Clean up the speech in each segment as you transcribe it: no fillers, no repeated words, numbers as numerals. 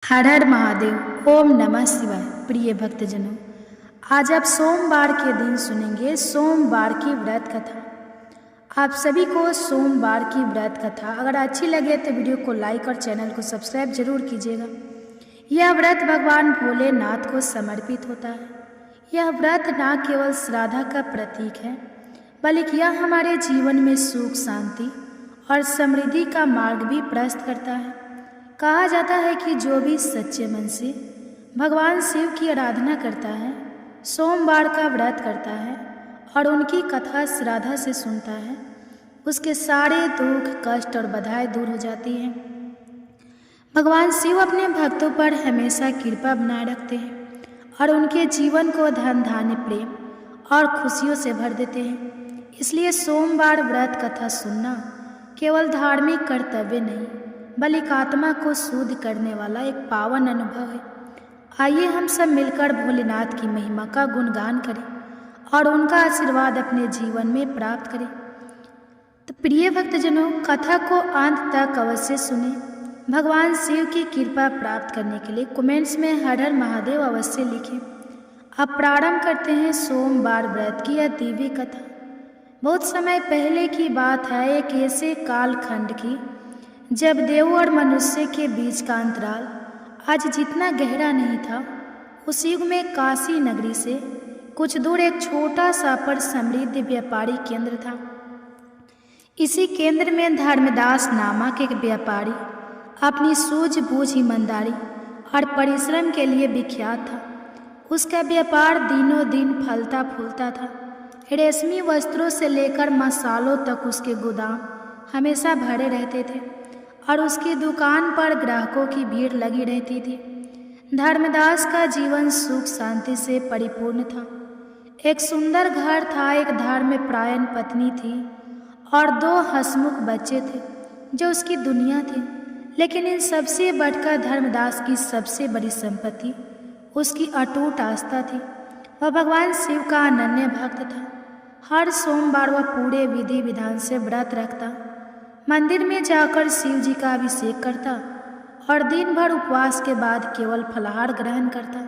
हर हर महादेव। ओम नमः शिवाय। प्रिय भक्तजनों, आज आप सोमवार के दिन सुनेंगे सोमवार की व्रत कथा। आप सभी को सोमवार की व्रत कथा अगर अच्छी लगे तो वीडियो को लाइक और चैनल को सब्सक्राइब जरूर कीजिएगा। यह व्रत भगवान भोलेनाथ को समर्पित होता है। यह व्रत न केवल श्राद्ध का प्रतीक है, बल्कि यह हमारे जीवन में सुख, शांति और समृद्धि का मार्ग भी प्रशस्त करता है। कहा जाता है कि जो भी सच्चे मन से भगवान शिव की आराधना करता है, सोमवार का व्रत करता है और उनकी कथा श्रद्धा से सुनता है, उसके सारे दुख, कष्ट और बाधाएं दूर हो जाती हैं। भगवान शिव अपने भक्तों पर हमेशा कृपा बनाए रखते हैं और उनके जीवन को धन, धान्य, प्रेम और खुशियों से भर देते हैं। इसलिए सोमवार व्रत कथा सुनना केवल धार्मिक कर्तव्य नहीं, बल्कि आत्मा को शुद्ध करने वाला एक पावन अनुभव है। आइए हम सब मिलकर भोलेनाथ की महिमा का गुणगान करें और उनका आशीर्वाद अपने जीवन में प्राप्त करें। तो प्रिय भक्तजनों, कथा को अंत तक अवश्य सुने। भगवान शिव की कृपा प्राप्त करने के लिए कमेंट्स में हर हर महादेव अवश्य लिखें। अब प्रारंभ करते हैं सोमवार व्रत की यह दिव्य कथा। बहुत समय पहले की बात है, एक ऐसे कालखंड की जब देव और मनुष्य के बीच का अंतराल आज जितना गहरा नहीं था। उस युग में काशी नगरी से कुछ दूर एक छोटा सा पर समृद्ध व्यापारी केंद्र था। इसी केंद्र में धर्मदास नामक एक व्यापारी अपनी सूझबूझ, ईमानदारी और परिश्रम के लिए विख्यात था। उसका व्यापार दिनों दिन फलता फूलता था। रेशमी वस्त्रों से लेकर मसालों तक उसके गोदाम हमेशा भरे रहते थे और उसकी दुकान पर ग्राहकों की भीड़ लगी रहती थी। धर्मदास का जीवन सुख शांति से परिपूर्ण था। एक सुंदर घर था, एक धर्मपरायण पत्नी थी और 2 हंसमुख बच्चे थे जो उसकी दुनिया थी। लेकिन इन सबसे बढ़कर धर्मदास की सबसे बड़ी संपत्ति उसकी अटूट आस्था थी। वह भगवान शिव का अनन्य भक्त था। हर सोमवार वह पूरे विधि विधान से व्रत रखता, मंदिर में जाकर शिव जी का अभिषेक करता और दिन भर उपवास के बाद केवल फलाहार ग्रहण करता।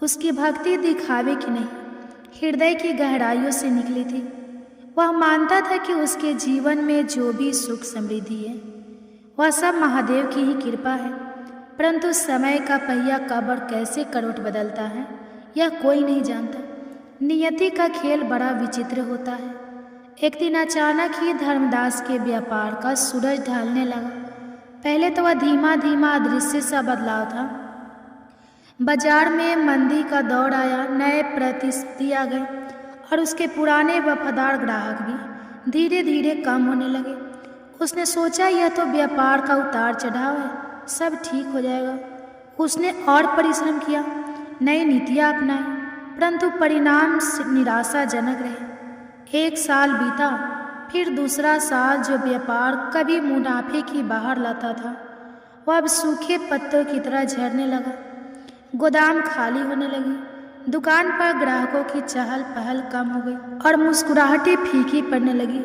उसकी भक्ति दिखावे की नहीं, हृदय की गहराइयों से निकली थी। वह मानता था कि उसके जीवन में जो भी सुख समृद्धि है वह सब महादेव की ही कृपा है। परंतु समय का पहिया कब और कैसे करवट बदलता है यह कोई नहीं जानता। नियति का खेल बड़ा विचित्र होता है। एक दिन अचानक ही धर्मदास के व्यापार का सूरज ढलने लगा। पहले तो वह धीमा धीमा अदृश्य सा बदलाव था। बाजार में मंदी का दौर आया, नए प्रतिस्पर्धी आ गए और उसके पुराने वफादार ग्राहक भी धीरे धीरे कम होने लगे। उसने सोचा यह तो व्यापार का उतार चढ़ाव है, सब ठीक हो जाएगा। उसने और परिश्रम किया, नई नीतियाँ अपनाई, परंतु परिणाम निराशाजनक रहे। 1 साल बीता, फिर दूसरा साल। जो व्यापार कभी मुनाफे की बाहर लाता था वह अब सूखे पत्तों की तरह झड़ने लगा। गोदाम खाली होने लगी, दुकान पर ग्राहकों की चहल पहल कम हो गई और मुस्कुराहटें फीकी पड़ने लगी।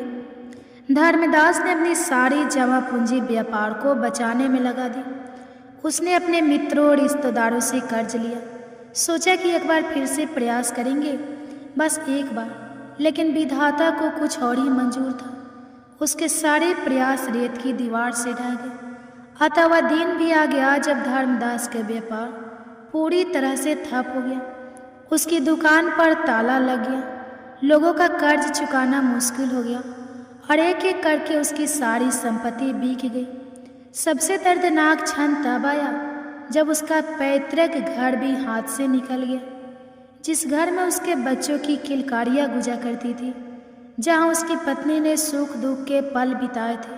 धर्मदास ने अपनी सारी जमा पूंजी व्यापार को बचाने में लगा दी। उसने अपने मित्रों और रिश्तेदारों से कर्ज लिया। सोचा कि एक बार फिर से प्रयास करेंगे, बस एक बार। लेकिन विधाता को कुछ और ही मंजूर था। उसके सारे प्रयास रेत की दीवार से ढह गए। अतः वह दिन भी आ गया जब धर्मदास का व्यापार पूरी तरह से ठप हो गया। उसकी दुकान पर ताला लग गया, लोगों का कर्ज चुकाना मुश्किल हो गया और एक एक करके उसकी सारी संपत्ति बिक गई। सबसे दर्दनाक क्षण तब आया जब उसका पैतृक घर भी हाथ से निकल गया, जिस घर में उसके बच्चों की किलकारियाँ गुजरा करती थी, जहाँ उसकी पत्नी ने सुख दुख के पल बिताए थे।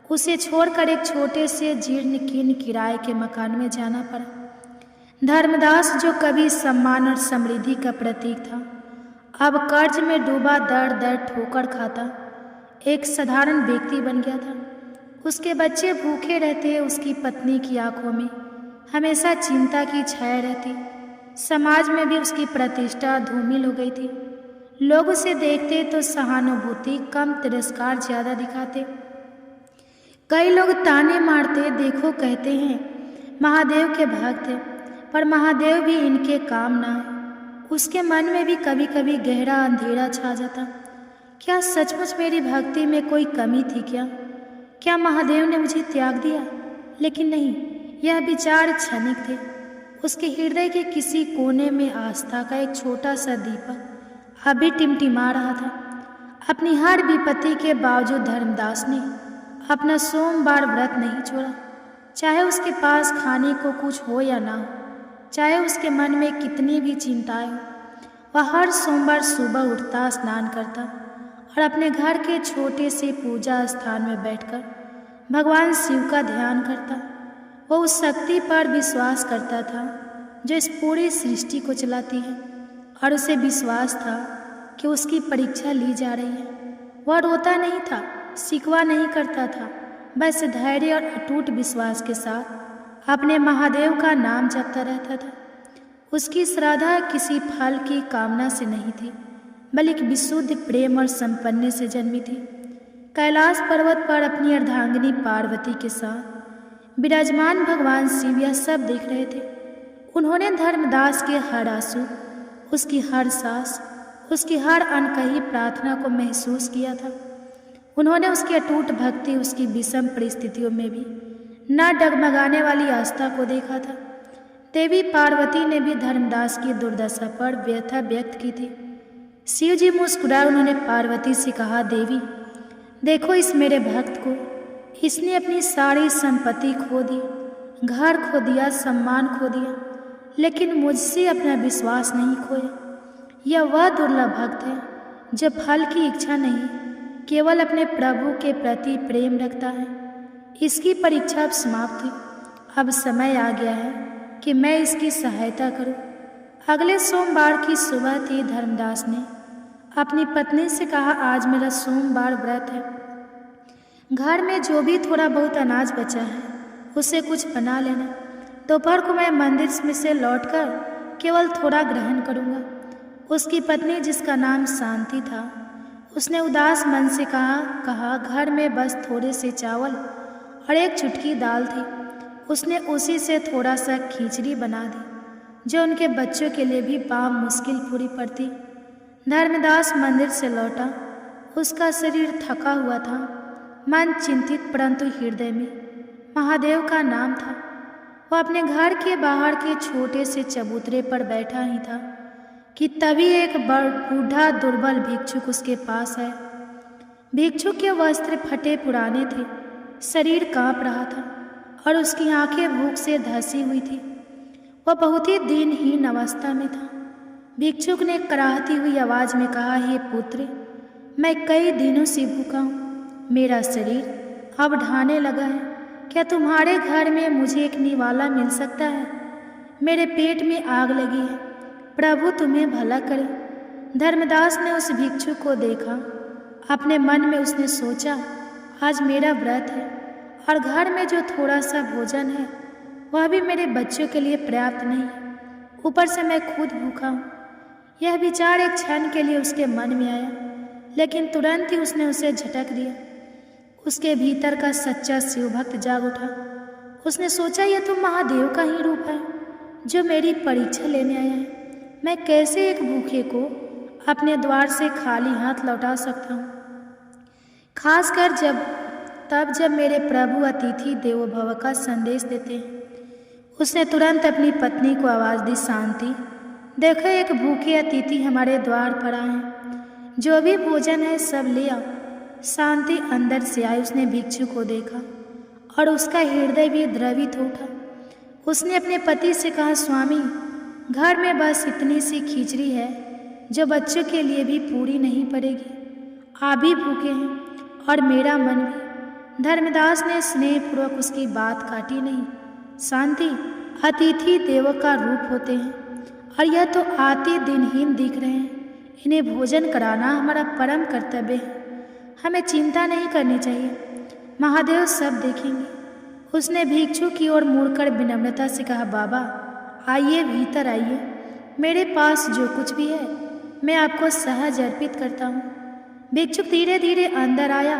उसे छोड़कर एक छोटे से जीर्ण कीर्ण किराए के मकान में जाना पड़ा। धर्मदास, जो कभी सम्मान और समृद्धि का प्रतीक था, अब कर्ज में डूबा दर दर ठोकर खाता एक साधारण व्यक्ति बन गया था। उसके बच्चे भूखे रहते, उसकी पत्नी की आंखों में हमेशा चिंता की छाया रहती। समाज में भी उसकी प्रतिष्ठा धूमिल हो गई थी। लोग उसे देखते तो सहानुभूति कम, तिरस्कार ज़्यादा दिखाते। कई लोग ताने मारते, देखो कहते हैं महादेव के भक्त हैं, पर महादेव भी इनके काम ना है। उसके मन में भी कभी कभी गहरा अंधेरा छा जाता। क्या सचमुच मेरी भक्ति में कोई कमी थी क्या महादेव ने मुझे त्याग दिया? लेकिन नहीं, यह विचार क्षणिक थे। उसके हृदय के किसी कोने में आस्था का एक छोटा सा दीपक अभी टिमटिमा रहा था। अपनी हर विपत्ति के बावजूद धर्मदास ने अपना सोमवार व्रत नहीं छोड़ा। चाहे उसके पास खाने को कुछ हो या ना हो, चाहे उसके मन में कितनी भी चिंताएं हो, वह हर सोमवार सुबह उठता, स्नान करता और अपने घर के छोटे से पूजा स्थान में बैठकर भगवान शिव का ध्यान करता। वो उस शक्ति पर विश्वास करता था जो इस पूरी सृष्टि को चलाती है, और उसे विश्वास था कि उसकी परीक्षा ली जा रही है। वह रोता नहीं था, शिकवा नहीं करता था, बस धैर्य और अटूट विश्वास के साथ अपने महादेव का नाम जपता रहता था। उसकी श्रद्धा किसी फल की कामना से नहीं थी, बल्कि विशुद्ध प्रेम और संपन्न से जन्मी थी। कैलाश पर्वत पर अपनी अर्धांगिनी पार्वती के साथ विराजमान भगवान शिव यह सब देख रहे थे। उन्होंने धर्मदास के हर आंसू, उसकी हर सांस, उसकी हर अनकही प्रार्थना को महसूस किया था। उन्होंने उसकी अटूट भक्ति, उसकी विषम परिस्थितियों में भी न डगमगाने वाली आस्था को देखा था। देवी पार्वती ने भी धर्मदास की दुर्दशा पर व्यथा व्यक्त की थी। शिव जी मुस्कुराए। उन्होंने पार्वती से कहा, देवी देखो इस मेरे भक्त को, इसने अपनी सारी संपत्ति खो दी, घर खो दिया, सम्मान खो दिया, लेकिन मुझसे अपना विश्वास नहीं खोया। यह वह दुर्लभ भक्त है जो फल की इच्छा नहीं, केवल अपने प्रभु के प्रति प्रेम रखता है। इसकी परीक्षा अब समाप्त हुई। अब समय आ गया है कि मैं इसकी सहायता करूं। अगले सोमवार की सुबह थी। धर्मदास ने अपनी पत्नी से कहा, आज मेरा सोमवार व्रत है, घर में जो भी थोड़ा बहुत अनाज बचा है उसे कुछ बना लेना। दोपहर को मैं मंदिर में से लौटकर केवल थोड़ा ग्रहण करूंगा। उसकी पत्नी, जिसका नाम शांति था, उसने उदास मन से कहा घर में बस थोड़े से चावल और एक चुटकी दाल थी। उसने उसी से थोड़ा सा खिचड़ी बना दी, जो उनके बच्चों के लिए भी पाँव मुश्किल पूरी पड़ती। धर्मदास मंदिर से लौटा। उसका शरीर थका हुआ था, मन चिंतित, परंतु हृदय में महादेव का नाम था। वह अपने घर के बाहर के छोटे से चबूतरे पर बैठा ही था कि तभी एक बूढ़ा दुर्बल भिक्षुक उसके पास आया। भिक्षुक के वस्त्र फटे पुराने थे, शरीर कांप रहा था और उसकी आंखें भूख से धंसी हुई थी। वह बहुत ही दीनहीन अवस्था में था। भिक्षुक ने कराहती हुई आवाज में कहा, हे पुत्र, मैं कई दिनों से भूखा हूँ, मेरा शरीर अब ढाने लगा है। क्या तुम्हारे घर में मुझे एक निवाला मिल सकता है? मेरे पेट में आग लगी है, प्रभु तुम्हें भला करे। धर्मदास ने उस भिक्षुक को देखा। अपने मन में उसने सोचा, आज मेरा व्रत है और घर में जो थोड़ा सा भोजन है वह भी मेरे बच्चों के लिए पर्याप्त नहीं है, ऊपर से मैं खुद भूखा हूँ। यह विचार एक क्षण के लिए उसके मन में आया, लेकिन तुरंत ही उसने उसे झटक दिया। उसके भीतर का सच्चा शिव भक्त जाग उठा। उसने सोचा, यह तो महादेव का ही रूप है जो मेरी परीक्षा लेने आया है। मैं कैसे एक भूखे को अपने द्वार से खाली हाथ लौटा सकता हूँ, खासकर जब मेरे प्रभु अतिथि देवो भव का संदेश देते हैं। उसने तुरंत अपनी पत्नी को आवाज़ दी, शांति देखो, एक भूखे अतिथि हमारे द्वार पर आए हैं, जो भी भोजन है सब ले आओ। शांति अंदर से आई। उसने भिक्षु को देखा और उसका हृदय भी द्रवित हो उठा। उसने अपने पति से कहा, स्वामी, घर में बस इतनी सी खिचड़ी है जो बच्चों के लिए भी पूरी नहीं पड़ेगी। आप भी भूखे हैं और मेरा मन भी। धर्मदास ने स्नेहपूर्वक उसकी बात काटी नहीं। शांति, अतिथि देव का रूप होते हैं और यह तो आते दिनहीन दिख रहे हैं। इन्हें भोजन कराना हमारा परम कर्तव्य है। हमें चिंता नहीं करनी चाहिए, महादेव सब देखेंगे। उसने भिक्षु की ओर मुड़कर विनम्रता से कहा, बाबा आइए, भीतर आइए। मेरे पास जो कुछ भी है मैं आपको सहज अर्पित करता हूँ। भिक्षुक धीरे धीरे अंदर आया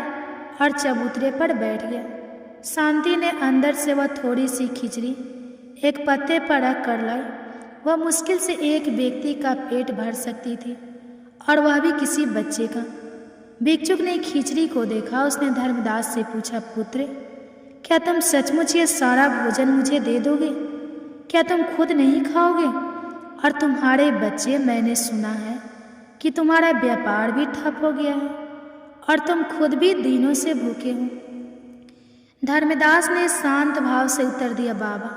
और चबूतरे पर बैठ गया। शांति ने अंदर से वह थोड़ी सी खिचड़ी एक पत्ते पर रख कर लाई। वह मुश्किल से एक व्यक्ति का पेट भर सकती थी, और वह भी किसी बच्चे का। भिक्षुक ने खिचड़ी को देखा। उसने धर्मदास से पूछा, पुत्र, क्या तुम सचमुच ये सारा भोजन मुझे दे दोगे? क्या तुम खुद नहीं खाओगे? और तुम्हारे बच्चे, मैंने सुना है कि तुम्हारा व्यापार भी ठप हो गया है और तुम खुद भी दिनों से भूखे हो। धर्मदास ने शांत भाव से उत्तर दिया, बाबा,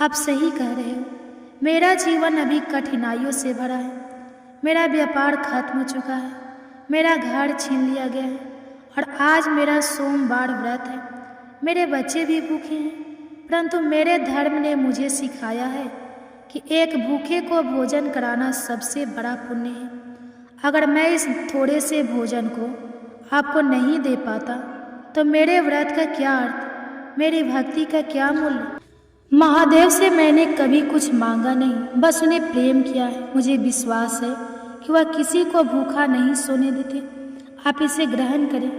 आप सही कह रहे हो। मेरा जीवन अभी कठिनाइयों से भरा है। मेरा व्यापार खत्म हो चुका है, मेरा घर छीन लिया गया है, और आज मेरा सोमवार व्रत है। मेरे बच्चे भी भूखे हैं, परंतु मेरे धर्म ने मुझे सिखाया है कि एक भूखे को भोजन कराना सबसे बड़ा पुण्य है। अगर मैं इस थोड़े से भोजन को आपको नहीं दे पाता तो मेरे व्रत का क्या अर्थ, मेरी भक्ति का क्या मूल्य? महादेव से मैंने कभी कुछ मांगा नहीं, बस उन्हें प्रेम किया है। मुझे विश्वास है कि वह किसी को भूखा नहीं सोने देते। आप इसे ग्रहण करें।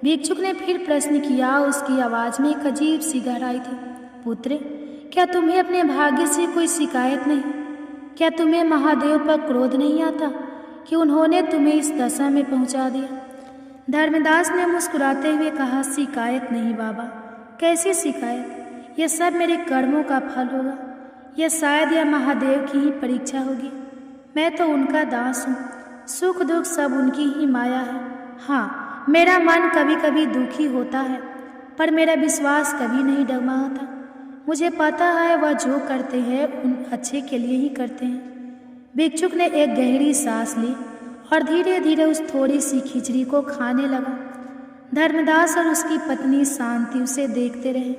भिक्षुक ने फिर प्रश्न किया। उसकी आवाज़ में एक अजीब सी गहराई थी। पुत्र, क्या तुम्हें अपने भाग्य से कोई शिकायत नहीं? क्या तुम्हें महादेव पर क्रोध नहीं आता कि उन्होंने तुम्हें इस दशा में पहुंचा दिया? धर्मदास ने मुस्कुराते हुए कहा, शिकायत नहीं बाबा। कैसी शिकायत? यह सब मेरे कर्मों का फल होगा। यह शायद यह महादेव की ही परीक्षा होगी। मैं तो उनका दास हूँ। सुख दुख सब उनकी ही माया है। हाँ, मेरा मन कभी कभी दुखी होता है, पर मेरा विश्वास कभी नहीं डगमगाता। मुझे पता है वह जो करते हैं उन अच्छे के लिए ही करते हैं। भिक्षुक ने एक गहरी सांस ली और धीरे धीरे उस थोड़ी सी खिचड़ी को खाने लगा। धर्मदास और उसकी पत्नी शांति उसे देखते रहे।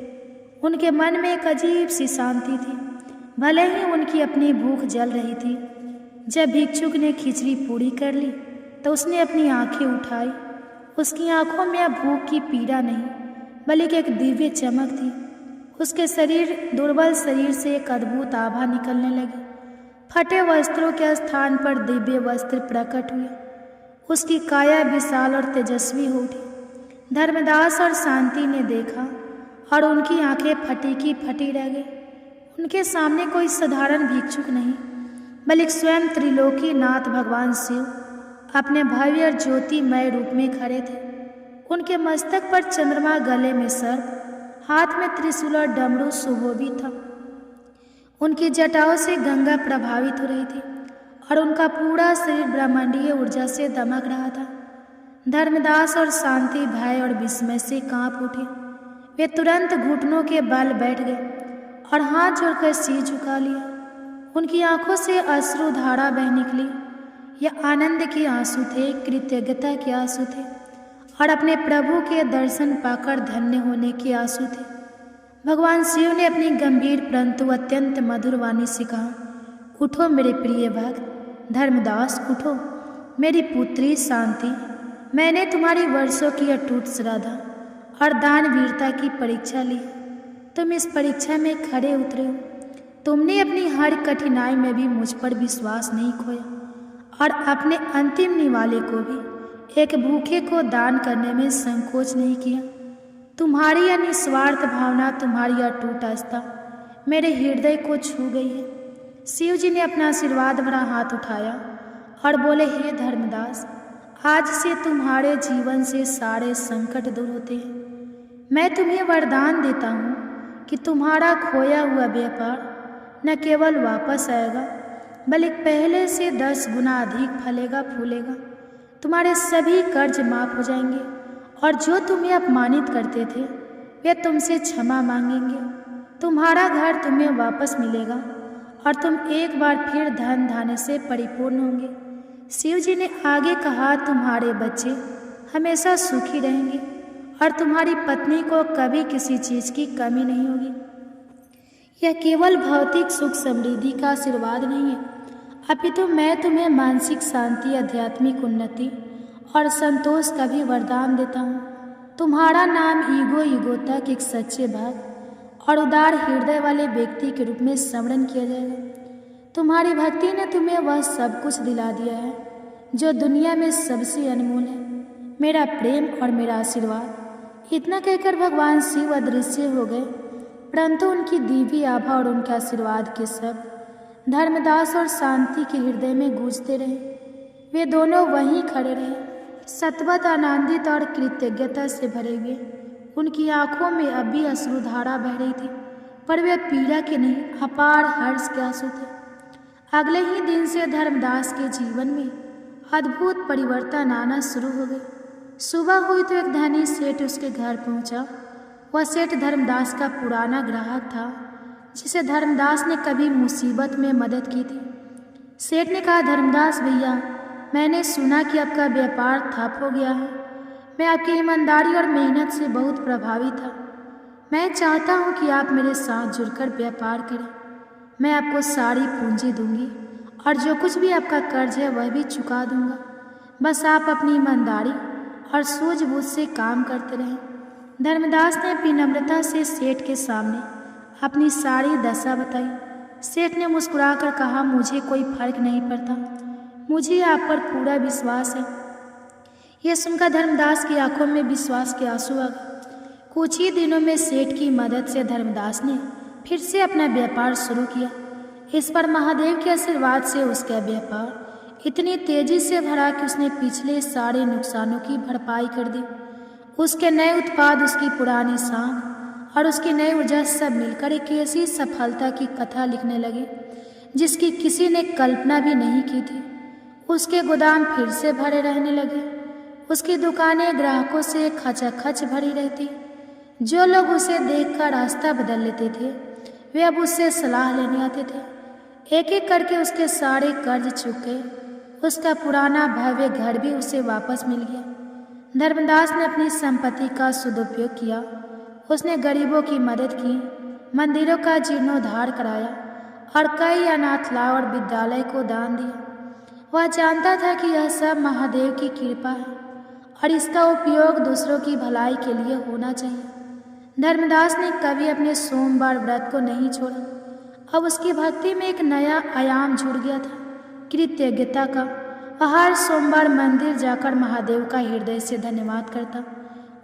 उनके मन में एक अजीब सी शांति थी, भले ही उनकी अपनी भूख जल रही थी। जब भिक्षुक ने खिचड़ी पूरी कर ली तो उसने अपनी आंखें उठाई। उसकी आंखों में अब भूख की पीड़ा नहीं, बल्कि एक दिव्य चमक थी। उसके दुर्बल शरीर से एक अद्भुत आभा निकलने लगी। फटे वस्त्रों के स्थान पर दिव्य वस्त्र प्रकट हुए। उसकी काया विशाल और तेजस्वी हो उठी। धर्मदास और शांति ने देखा और उनकी आंखें फटी की फटी रह गई। उनके सामने कोई साधारण भिक्षुक नहीं, बल्कि स्वयं त्रिलोकी नाथ भगवान शिव अपने भव्य और ज्योतिमय रूप में खड़े थे। उनके मस्तक पर चंद्रमा, गले में सर्प, हाथ में त्रिशूल और डमरू सुशोभित था। उनकी जटाओं से गंगा प्रभावित हो रही थी और उनका पूरा शरीर ब्रह्मांडीय ऊर्जा से दमक रहा था। धर्मदास और शांति भय और विस्मय से कांप उठे। वे तुरंत घुटनों के बल बैठ गए और हाथ जोड़कर सिर झुका लिया। उनकी आंखों से अश्रुधारा बह निकली। यह आनंद के आंसू थे, कृतज्ञता के आंसू थे और अपने प्रभु के दर्शन पाकर धन्य होने के आंसू थे। भगवान शिव ने अपनी गंभीर परंतु अत्यंत मधुर वाणी से कहा, उठो मेरे प्रिय भक्त धर्मदास, उठो। मेरी पुत्री शांति, मैंने तुम्हारी वर्षों की अटूट श्रद्धा और दानवीरता की परीक्षा ली। तुम इस परीक्षा में खड़े उतरे हो। तुमने अपनी हर कठिनाई में भी मुझ पर विश्वास नहीं खोया और अपने अंतिम निवाले को भी, एक भूखे को दान करने में संकोच नहीं किया। तुम्हारी यह निस्वार्थ भावना, तुम्हारी अटूट आस्था मेरे हृदय को छू गई है। शिव जी ने अपना आशीर्वाद भरा हाथ उठाया और बोले, हे धर्मदास, आज से तुम्हारे जीवन से सारे संकट दूर होते हैं। मैं तुम्हें वरदान देता हूँ कि तुम्हारा खोया हुआ व्यापार न केवल वापस आएगा, बल्कि पहले से 10 गुना अधिक फलेगा फूलेगा। तुम्हारे सभी कर्ज माफ हो जाएंगे और जो तुम्हें अपमानित करते थे वे तुमसे क्षमा मांगेंगे। तुम्हारा घर तुम्हें वापस मिलेगा और तुम एक बार फिर धन धान्य से परिपूर्ण होंगे। शिव जी ने आगे कहा, तुम्हारे बच्चे हमेशा सुखी रहेंगे और तुम्हारी पत्नी को कभी किसी चीज़ की कमी नहीं होगी। यह केवल भौतिक सुख समृद्धि का आशीर्वाद नहीं है, अपितु मैं तुम्हें मानसिक शांति, आध्यात्मिक उन्नति और संतोष का भी वरदान देता हूँ। तुम्हारा नाम ईगो ईगो तक एक सच्चे भक्त और उदार हृदय वाले व्यक्ति के रूप में स्मरण किया जाएगा। तुम्हारी भक्ति ने तुम्हें वह सब कुछ दिला दिया है जो दुनिया में सबसे अनमोल है, मेरा प्रेम और मेरा आशीर्वाद। इतना कहकर भगवान शिव अदृश्य हो गए। परंतु उनकी दिव्य आभा और उनके आशीर्वाद के शब्द धर्मदास और शांति के हृदय में गूंजते रहे। वे दोनों वहीं खड़े रहे, सतवत आनंदित और कृतज्ञता से भरे हुए। उनकी आंखों में अब भी अश्रुधारा बह रही थी, पर वे पीड़ा के नहीं, अपार हर्ष के आंसू थे। अगले ही दिन से धर्मदास के जीवन में अद्भुत परिवर्तन आना शुरू हो गए। सुबह हुई तो एक धनी सेठ उसके घर पहुंचा। वह सेठ धर्मदास का पुराना ग्राहक था, जिसे धर्मदास ने कभी मुसीबत में मदद की थी। सेठ ने कहा, धर्मदास भैया, मैंने सुना कि आपका व्यापार ठप हो गया है। मैं आपकी ईमानदारी और मेहनत से बहुत प्रभावित था। मैं चाहता हूं कि आप मेरे साथ जुड़कर व्यापार करें। मैं आपको सारी पूंजी दूंगी और जो कुछ भी आपका कर्ज है वह भी चुका दूंगा। बस आप अपनी ईमानदारी और सूझबूझ से काम करते रहें। धर्मदास ने विनम्रता से सेठ के सामने अपनी सारी दशा बताई। सेठ ने मुस्कुराकर कहा, मुझे कोई फर्क नहीं पड़ता, मुझे आप पर पूरा विश्वास है। यह सुनकर धर्मदास की आंखों में विश्वास के आंसू आ गए। कुछ ही दिनों में सेठ की मदद से धर्मदास ने फिर से अपना व्यापार शुरू किया। इस पर महादेव के आशीर्वाद से उसका व्यापार इतनी तेजी से बढ़ा कि उसने पिछले सारे नुकसानों की भरपाई कर दी। उसके नए उत्पाद, उसकी पुरानी सांख और उसकी नई ऊर्जा सब मिलकर एक ऐसी सफलता की कथा लिखने लगे जिसकी किसी ने कल्पना भी नहीं की थी। उसके गोदाम फिर से भरे रहने लगे। उसकी दुकानें ग्राहकों से खचाखच भरी रहती। जो लोग उसे देखकर रास्ता बदल लेते थे, वे अब उससे सलाह लेने आते थे। एक एक करके उसके सारे कर्ज चुक गए। उसका पुराना भव्य घर भी उसे वापस मिल गया। धर्मदास ने अपनी संपत्ति का सदुपयोग किया। उसने गरीबों की मदद की, मंदिरों का जीर्णोद्धार कराया और कई अनाथालय और विद्यालय को दान दिया। वह जानता था कि यह सब महादेव की कृपा है और इसका उपयोग दूसरों की भलाई के लिए होना चाहिए। धर्मदास ने कभी अपने सोमवार व्रत को नहीं छोड़ा। अब उसकी भक्ति में एक नया आयाम जुड़ गया था, कृतज्ञता का। वह हर सोमवार मंदिर जाकर महादेव का हृदय से धन्यवाद करता।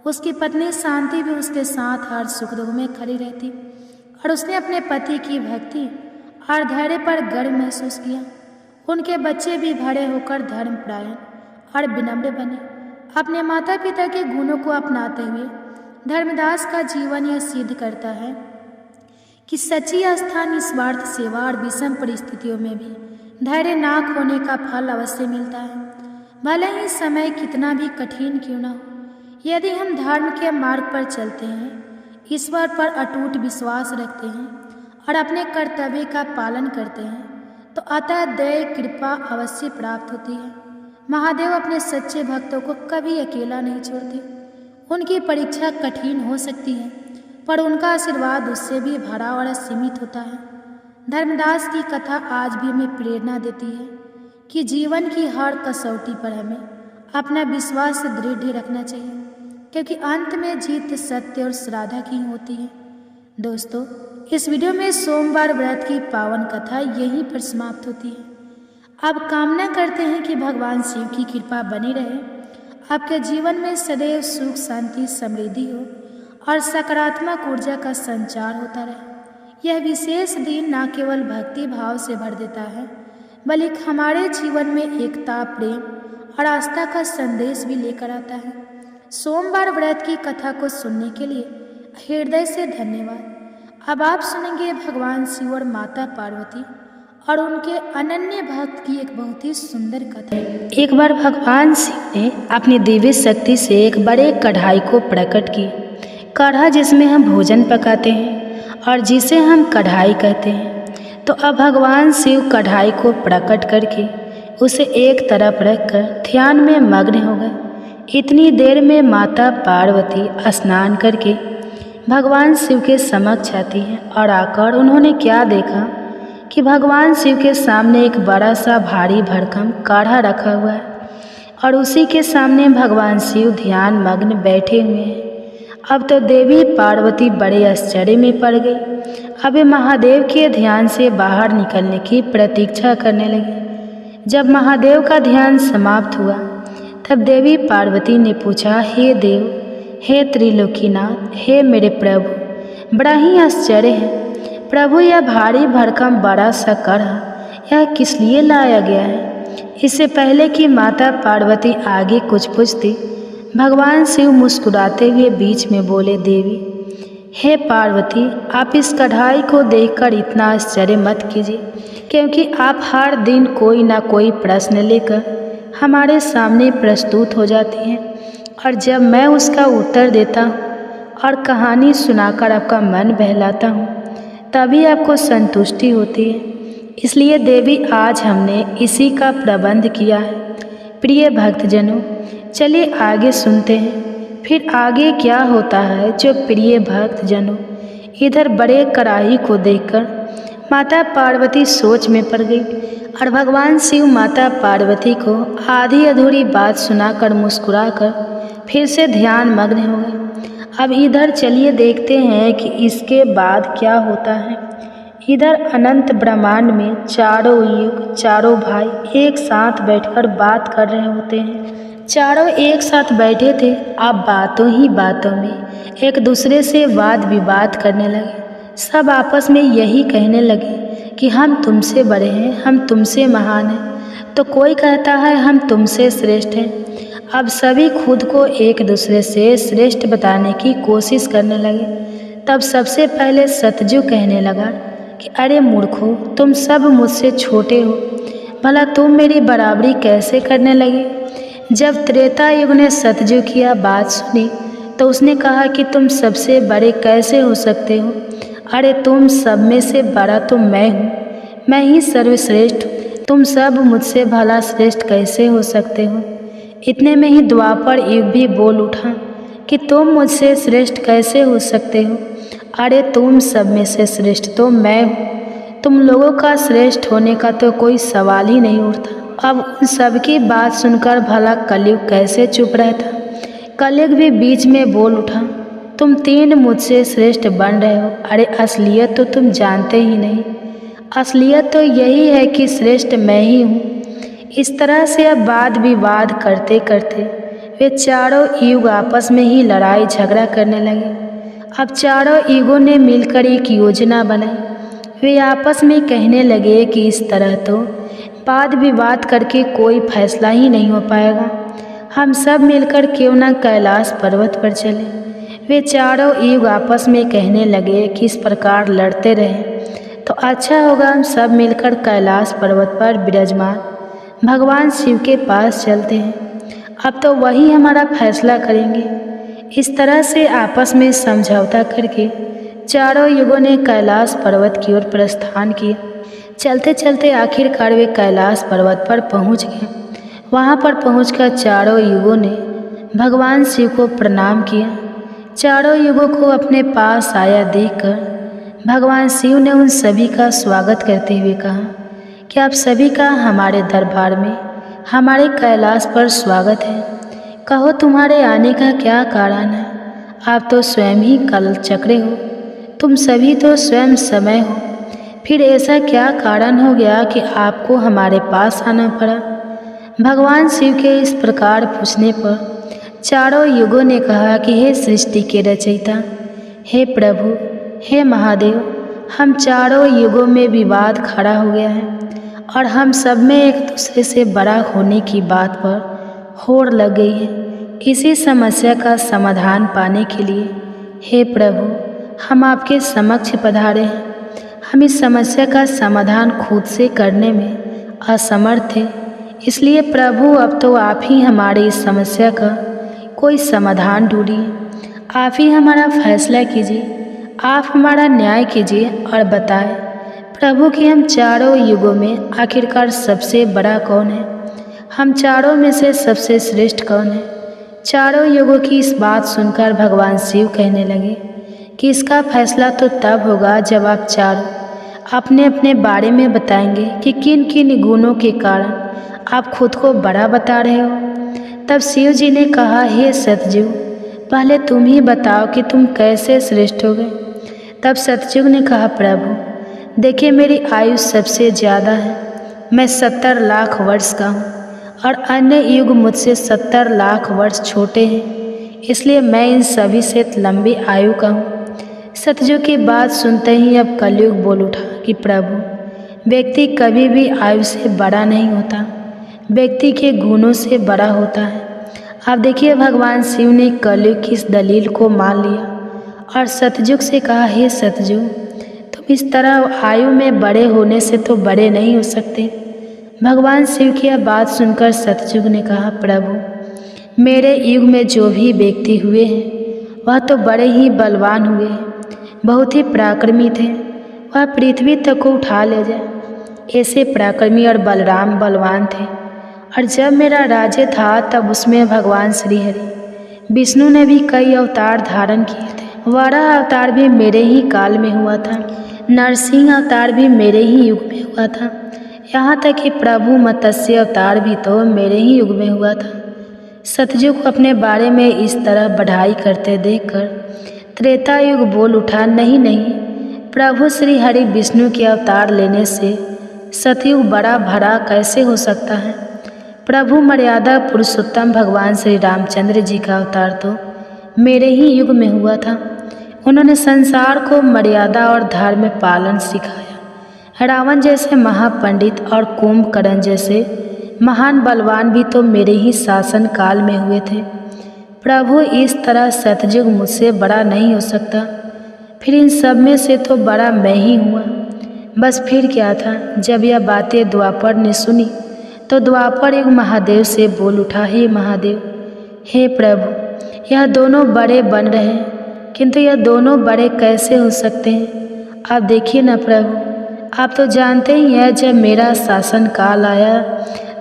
उसकी पत्नी शांति भी उसके साथ हर सुख दुख में खड़ी रहती और उसने अपने पति की भक्ति और धैर्य पर गर्व महसूस किया। उनके बच्चे भी बड़े होकर धर्मपरायण और विनम्र बने। अपने माता पिता के गुणों को अपनाते हुए धर्मदास का जीवन यह सिद्ध करता है कि सच्ची आस्था, निस्वार्थ सेवा और विषम परिस्थितियों में भी धैर्य ना खोने का फल अवश्य मिलता है, भले ही समय कितना भी कठिन क्यों न हो। यदि हम धर्म के मार्ग पर चलते हैं, ईश्वर पर अटूट विश्वास रखते हैं और अपने कर्तव्य का पालन करते हैं, तो अतः दया कृपा अवश्य प्राप्त होती है। महादेव अपने सच्चे भक्तों को कभी अकेला नहीं छोड़ते। उनकी परीक्षा कठिन हो सकती है, पर उनका आशीर्वाद उससे भी भरा और असीमित होता है। धर्मदास की कथा आज भी हमें प्रेरणा देती है कि जीवन की हर कसौटी पर हमें अपना विश्वास दृढ़ रखना चाहिए, क्योंकि अंत में जीत सत्य और श्रद्धा की होती है। दोस्तों, इस वीडियो में सोमवार व्रत की पावन कथा यहीं पर समाप्त होती है। अब कामना करते हैं कि भगवान शिव की कृपा बनी रहे, आपके जीवन में सदैव सुख, शांति, समृद्धि हो और सकारात्मक ऊर्जा का संचार होता रहे। यह विशेष दिन न केवल भक्ति भाव से भर देता है, बल्कि हमारे जीवन में एकता, प्रेम और आस्था का संदेश भी लेकर आता है। सोमवार व्रत की कथा को सुनने के लिए हृदय से धन्यवाद। अब आप सुनेंगे भगवान शिव और माता पार्वती और उनके अनन्य भक्त की एक बहुत ही सुंदर कथा। एक बार भगवान शिव ने अपनी दिव्य शक्ति से एक बड़े कढ़ाई को प्रकट की। कढ़ा जिसमें हम भोजन पकाते हैं और जिसे हम कढ़ाई कहते हैं। तो अब भगवान शिव कढ़ाई को प्रकट करके उसे एक तरफ रखकर ध्यान में मग्न हो गए। इतनी देर में माता पार्वती स्नान करके भगवान शिव के समक्ष आती हैं और आकर उन्होंने क्या देखा कि भगवान शिव के सामने एक बड़ा सा भारी भरकम काढ़ा रखा हुआ है और उसी के सामने भगवान शिव ध्यान मग्न बैठे हुए हैं। अब तो देवी पार्वती बड़े आश्चर्य में पड़ गई। अब वे महादेव के ध्यान से बाहर निकलने की प्रतीक्षा करने लगी। जब महादेव का ध्यान समाप्त हुआ तब देवी पार्वती ने पूछा, हे देव, हे त्रिलोकीनाथ, हे मेरे प्रभु, बड़ा ही आश्चर्य है। प्रभु, यह भारी भरकम बड़ा सा कड़ा यह किस लिए लाया गया है? इससे पहले कि माता पार्वती आगे कुछ पूछती, भगवान शिव मुस्कुराते हुए बीच में बोले, देवी, हे पार्वती, आप इस कढ़ाई को देखकर इतना आश्चर्य मत कीजिए, क्योंकि आप हर दिन कोई ना कोई प्रश्न लेकर हमारे सामने प्रस्तुत हो जाती हैं, और जब मैं उसका उत्तर देता हूँ और कहानी सुनाकर आपका मन बहलाता हूँ, तभी आपको संतुष्टि होती है। इसलिए देवी, आज हमने इसी का प्रबंध किया है। प्रिय भक्तजनों, चलिए आगे सुनते हैं फिर आगे क्या होता है। जो प्रिय भक्तजनों, इधर बड़े कढ़ाई को देखकर माता पार्वती सोच में पड़ गई और भगवान शिव माता पार्वती को आधी अधूरी बात सुनाकर मुस्कुराकर फिर से ध्यान मग्न हो गए। अब इधर चलिए देखते हैं कि इसके बाद क्या होता है। इधर अनंत ब्रह्मांड में चारों युग, चारों भाई एक साथ बैठकर बात कर रहे होते हैं। चारों एक साथ बैठे थे। अब बातों ही बातों में एक दूसरे से वाद विवाद करने लगे। सब आपस में यही कहने लगे कि हम तुमसे बड़े हैं, हम तुमसे महान हैं। तो कोई कहता है हम तुमसे श्रेष्ठ हैं। अब सभी खुद को एक दूसरे से श्रेष्ठ बताने की कोशिश करने लगे। तब सबसे पहले सतजु कहने लगा कि अरे मूर्खों, तुम सब मुझसे छोटे हो, भला तुम मेरी बराबरी कैसे करने लगे? जब त्रेता युग ने सतजु की यह बात सुनी तो उसने कहा कि तुम सबसे बड़े कैसे हो सकते हो? अरे तुम सब में से बड़ा तो मैं हूँ, मैं ही सर्वश्रेष्ठ हूँ। तुम सब मुझसे भला श्रेष्ठ कैसे हो सकते हो? इतने में ही द्वापर युग भी बोल उठा कि तुम मुझसे श्रेष्ठ कैसे हो सकते हो? अरे तुम सब में से श्रेष्ठ तो मैं हूँ, तुम लोगों का श्रेष्ठ होने का तो कोई सवाल ही नहीं उठता। अब उन सब की बात सुनकर भला कलयुग कैसे चुप रहता? कलयुग भी बीच में बोल उठा, तुम तीन मुझसे श्रेष्ठ बन रहे हो। अरे असलियत तो तुम जानते ही नहीं, असलियत तो यही है कि श्रेष्ठ मैं ही हूँ। इस तरह से अब वाद विवाद करते करते वे चारों युग आपस में ही लड़ाई झगड़ा करने लगे। अब चारों युगों ने मिलकर एक योजना बनाई। वे आपस में कहने लगे कि इस तरह तो वाद विवाद करके कोई फैसला ही नहीं हो पाएगा। हम सब मिलकर क्यों न कैलाश पर्वत पर चलें। वे चारों युग आपस में कहने लगे कि इस प्रकार लड़ते रहें तो अच्छा होगा, हम सब मिलकर कैलाश पर्वत पर विराजमान भगवान शिव के पास चलते हैं। अब तो वही हमारा फैसला करेंगे। इस तरह से आपस में समझौता करके चारों युगों ने कैलाश पर्वत की ओर प्रस्थान किया। चलते चलते आखिरकार वे कैलाश पर्वत पर पहुंच गए। वहां पर पहुंचकर चारों युगों ने भगवान शिव को प्रणाम किया। चारों युगों को अपने पास आया देखकर भगवान शिव ने उन सभी का स्वागत करते हुए कहा कि आप सभी का हमारे दरबार में, हमारे कैलाश पर स्वागत है। कहो तुम्हारे आने का क्या कारण है? आप तो स्वयं ही कालचक्र हो, तुम सभी तो स्वयं समय हो। फिर ऐसा क्या कारण हो गया कि आपको हमारे पास आना पड़ा? भगवान शिव के इस प्रकार पूछने पर चारों युगों ने कहा कि हे सृष्टि के रचयिता, हे प्रभु, हे महादेव, हम चारों युगों में विवाद खड़ा हो गया है और हम सब में एक दूसरे से बड़ा होने की बात पर होड़ लग गई है। इसी समस्या का समाधान पाने के लिए हे प्रभु, हम आपके समक्ष पधारे हैं। हम इस समस्या का समाधान खुद से करने में असमर्थ थे। इसलिए प्रभु, अब तो आप ही हमारी इस समस्या का कोई समाधान ढूंढिए। आप ही हमारा फैसला कीजिए, आप हमारा न्याय कीजिए और बताएं प्रभु कि हम चारों युगों में आखिरकार सबसे बड़ा कौन है? हम चारों में से सबसे श्रेष्ठ कौन है? चारों युगों की इस बात सुनकर भगवान शिव कहने लगे कि इसका फैसला तो तब होगा जब आप चारों अपने अपने बारे में बताएंगे कि किन किन गुणों के कारण आप खुद को बड़ा बता रहे हो। तब शिव जी ने कहा, हे सतजु, पहले तुम ही बताओ कि तुम कैसे श्रेष्ठ हो गए। तब सतयुग ने कहा, प्रभु देखिए, मेरी आयु सबसे ज़्यादा है, मैं 70 लाख वर्ष का हूँ और अन्य युग मुझसे 70 लाख वर्ष छोटे हैं, इसलिए मैं इन सभी से लंबी आयु का हूँ। सतयुग की बात सुनते ही अब कलयुग बोल उठा कि प्रभु, व्यक्ति कभी भी आयु से बड़ा नहीं होता, व्यक्ति के गुणों से बड़ा होता है। अब देखिए, भगवान शिव ने कलयुग की इस दलील को मान लिया और सतयुग से कहा, हे सतयुग, तुम इस तरह आयु में बड़े होने से तो बड़े नहीं हो सकते। भगवान शिव की यह बात सुनकर सतयुग ने कहा, प्रभु, मेरे युग में जो भी व्यक्ति हुए हैं वह तो बड़े ही बलवान हुए हैं, बहुत ही पराक्रमी थे, वह पृथ्वी तक को उठा ले जाए, ऐसे पराक्रमी और बलराम बलवान थे। और जब मेरा राज्य था तब उसमें भगवान श्री हरि विष्णु ने भी कई अवतार धारण किए थे। वराह अवतार भी मेरे ही काल में हुआ था, नरसिंह अवतार भी मेरे ही युग में हुआ था, यहाँ तक कि प्रभु मत्स्य अवतार भी तो मेरे ही युग में हुआ था। सतयुग को अपने बारे में इस तरह बढ़ाई करते देखकर त्रेता युग बोल उठा, नहीं नहीं, प्रभु श्री हरि विष्णु के अवतार लेने से सतयुग बड़ा भरा कैसे हो सकता है। प्रभु मर्यादा पुरुषोत्तम भगवान श्री रामचंद्र जी का अवतार तो मेरे ही युग में हुआ था। उन्होंने संसार को मर्यादा और धर्म पालन सिखाया। रावण जैसे महापंडित और कुंभकर्ण जैसे महान बलवान भी तो मेरे ही शासन काल में हुए थे। प्रभु, इस तरह सतयुग मुझसे बड़ा नहीं हो सकता, फिर इन सब में से तो बड़ा मैं ही हुआ। बस फिर क्या था। जब यह बातें द्वापर ने सुनी तो द्वापर युग महादेव से बोल उठा, हे महादेव, हे प्रभु, यह दोनों बड़े बन रहे हैं, किंतु यह दोनों बड़े कैसे हो सकते हैं। आप देखिए ना प्रभु, आप तो जानते ही हैं, जब मेरा शासन काल आया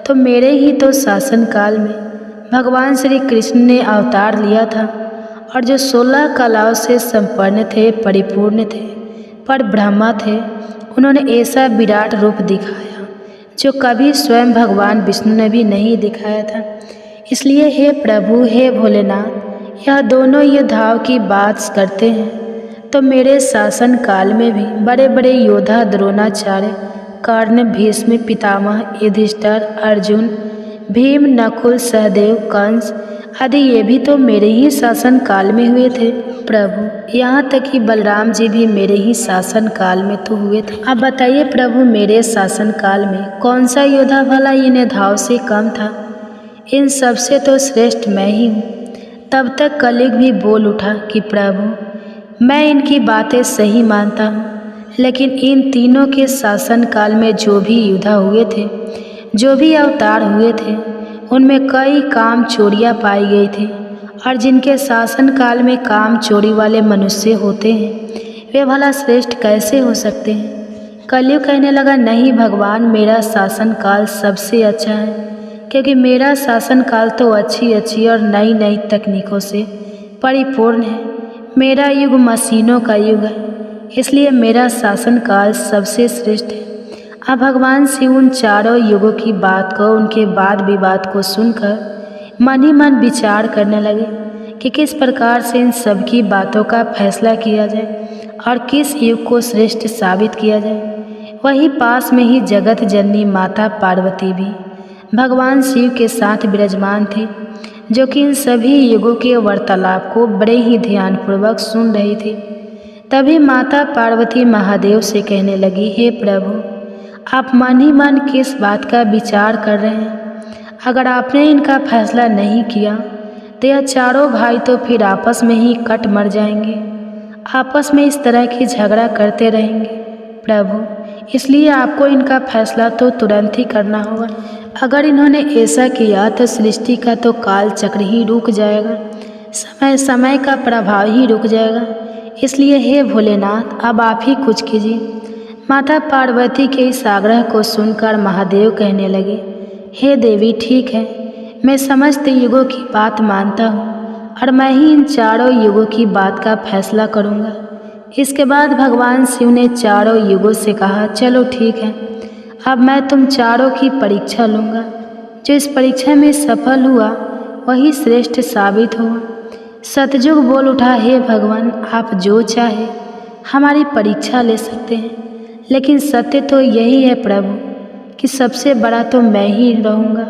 तो मेरे ही तो शासन काल में भगवान श्री कृष्ण ने अवतार लिया था और जो 16 कलाओं से संपन्न थे, परिपूर्ण थे, पर ब्रह्मा थे, उन्होंने ऐसा विराट रूप दिखाया जो कभी स्वयं भगवान विष्णु ने भी नहीं दिखाया था। इसलिए हे प्रभु, हे भोलेनाथ, यह दोनों युद्धाओं की बात करते हैं तो मेरे शासन काल में भी बड़े बड़े योद्धा द्रोणाचार्य, कर्ण, भीष्म, पितामह, युधिष्ठिर, अर्जुन, भीम, नकुल, सहदेव, कंस आदि ये भी तो मेरे ही शासन काल में हुए थे। प्रभु, यहाँ तक कि बलराम जी भी मेरे ही शासन काल में तो हुए थे। अब बताइए प्रभु, मेरे शासन काल में कौन सा योद्धा भला इन योद्धाओं से कम था। इन सबसे तो श्रेष्ठ मैं ही हूँ। तब तक कलयुग भी बोल उठा कि प्रभु, मैं इनकी बातें सही मानता हूँ, लेकिन इन तीनों के शासन काल में जो भी योद्धा हुए थे, जो भी अवतार हुए थे, उनमें कई काम चोरियाँ पाई गई थी, और जिनके शासन काल में काम चोरी वाले मनुष्य होते हैं वे भला श्रेष्ठ कैसे हो सकते हैं। कलयुग कहने लगा, नहीं भगवान, मेरा शासन काल सबसे अच्छा है, क्योंकि मेरा शासन काल तो अच्छी अच्छी और नई नई तकनीकों से परिपूर्ण है। मेरा युग मशीनों का युग है, इसलिए मेरा शासन काल सबसे श्रेष्ठ है। अब भगवान शिव उन चारों युगों की बात को, उनके वाद विवाद को सुनकर मन ही मन विचार करने लगे कि किस प्रकार से इन सब की बातों का फैसला किया जाए और किस युग को श्रेष्ठ साबित किया जाए। वहीं पास में ही जगत जननी माता पार्वती भी भगवान शिव के साथ विराजमान थे, जो कि इन सभी युगों के वार्तालाप को बड़े ही ध्यानपूर्वक सुन रही थी। तभी माता पार्वती महादेव से कहने लगी, हे प्रभु, आप मन ही मन किस बात का विचार कर रहे हैं। अगर आपने इनका फैसला नहीं किया तो यह चारों भाई तो फिर आपस में ही कट मर जाएंगे, आपस में इस तरह की झगड़ा करते रहेंगे। प्रभु, इसलिए आपको इनका फैसला तो तुरंत ही करना होगा। अगर इन्होंने ऐसा किया तो सृष्टि का तो काल चक्र ही रुक जाएगा, समय का प्रभाव ही रुक जाएगा। इसलिए हे भोलेनाथ, अब आप ही कुछ कीजिए। माता पार्वती के इस आग्रह को सुनकर महादेव कहने लगे, हे देवी, ठीक है, मैं समस्त युगों की बात मानता हूँ और मैं ही इन चारों युगों की बात का फैसला करूँगा। इसके बाद भगवान शिव ने चारों युगों से कहा, चलो ठीक है, अब मैं तुम चारों की परीक्षा लूँगा। जो इस परीक्षा में सफल हुआ वही श्रेष्ठ साबित हुआ। सतयुग बोल उठा, हे भगवान, आप जो चाहे हमारी परीक्षा ले सकते हैं, लेकिन सत्य तो यही है प्रभु कि सबसे बड़ा तो मैं ही रहूँगा।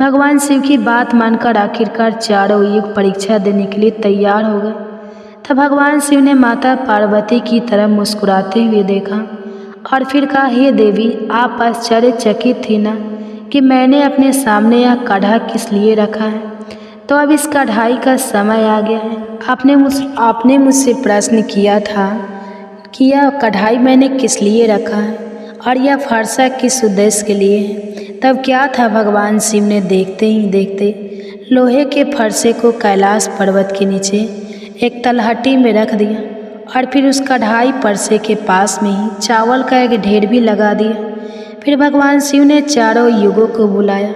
भगवान शिव की बात मानकर आखिरकार चारों युग परीक्षा देने के लिए तैयार हो गए। तब भगवान शिव ने माता पार्वती की तरफ मुस्कुराते हुए देखा और फिर कहा, हे देवी, आप आश्चर्यचकित थी ना कि मैंने अपने सामने यह कढ़ा किस लिए रखा है। तो अब इस कढ़ाई का समय आ गया है। आपने मुझसे प्रश्न किया था कि यह कढ़ाई मैंने किस लिए रखा है और यह फरसा किस उद्देश्य के लिए है। तब क्या था, भगवान शिव ने देखते ही देखते लोहे के फरसे को कैलाश पर्वत के नीचे एक तलहटी में रख दिया और फिर उस कढ़ाई परसे के पास में ही चावल का एक ढेर भी लगा दिया। फिर भगवान शिव ने चारों युगों को बुलाया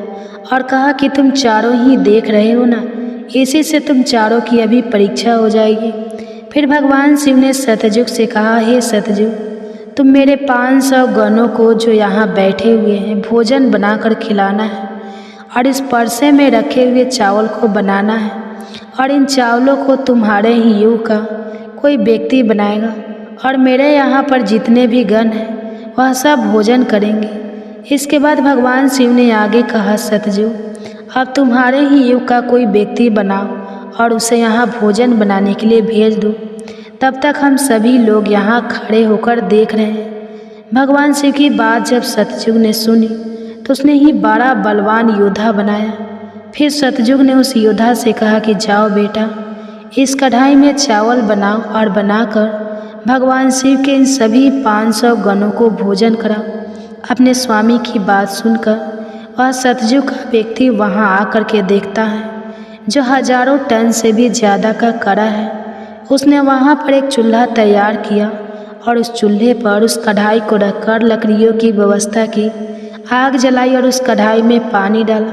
और कहा कि तुम चारों ही देख रहे हो ना, इसी से तुम चारों की अभी परीक्षा हो जाएगी। फिर भगवान शिव ने सतयुग से कहा, हे सतयुग, तुम मेरे 500 गणों को जो यहाँ बैठे हुए हैं भोजन बनाकर खिलाना है और इस परसे में रखे हुए चावल को बनाना है और इन चावलों को तुम्हारे ही युग का कोई व्यक्ति बनाएगा और मेरे यहाँ पर जितने भी गण हैं वह सब भोजन करेंगे। इसके बाद भगवान शिव ने आगे कहा, सतयुग, अब तुम्हारे ही युग का कोई व्यक्ति बनाओ और उसे यहाँ भोजन बनाने के लिए भेज दो। तब तक हम सभी लोग यहाँ खड़े होकर देख रहे हैं। भगवान शिव की बात जब सतयुग ने सुनी तो उसने ही बड़ा बलवान योद्धा बनाया। फिर सतयुग ने उस योद्धा से कहा कि जाओ बेटा, इस कढ़ाई में चावल बनाओ और बनाकर भगवान शिव के इन सभी 500 गणों को भोजन कराओ। अपने स्वामी की बात सुनकर वह सतयुग का व्यक्ति वहाँ आकर के देखता है जो हजारों टन से भी ज़्यादा का कड़ा है। उसने वहाँ पर एक चूल्हा तैयार किया और उस चूल्हे पर उस कढ़ाई को रखकर लकड़ियों की व्यवस्था की, आग जलाई और उस कढ़ाई में पानी डाला,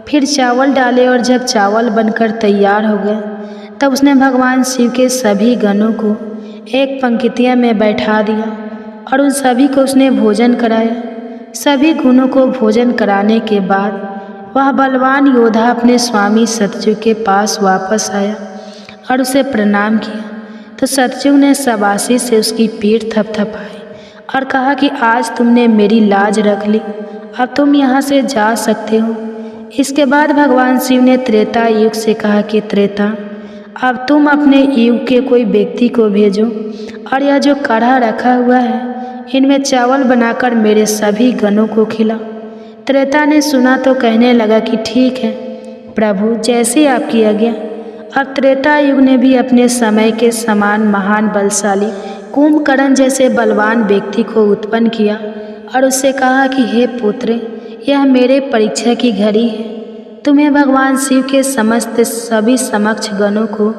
फिर चावल डाले और जब चावल बनकर तैयार हो गए तब उसने भगवान शिव के सभी गणों को एक पंक्तियाँ में बैठा दिया और उन सभी को उसने भोजन कराया। सभी गुणों को भोजन कराने के बाद वह बलवान योद्धा अपने स्वामी सतयुग के पास वापस आया और उसे प्रणाम किया। तो सतयुग ने शाबाशी से उसकी पीठ थपथपाई और कहा कि आज तुमने मेरी लाज रख ली, अब तुम यहाँ से जा सकते हो। इसके बाद भगवान शिव ने त्रेता युग से कहा कि त्रेता, अब तुम अपने युग के कोई व्यक्ति को भेजो और यह जो कढ़ा रखा हुआ है इनमें चावल बनाकर मेरे सभी गणों को खिलाओ। त्रेता ने सुना तो कहने लगा कि ठीक है प्रभु, जैसी आपकी आज्ञा। अब त्रेता युग ने भी अपने समय के समान महान बलशाली कुंभकर्ण जैसे बलवान व्यक्ति को उत्पन्न किया और उससे कहा कि हे पुत्र, यह मेरे परीक्षा की घड़ी है। तुम्हें भगवान शिव के समस्त सभी समक्ष गणों को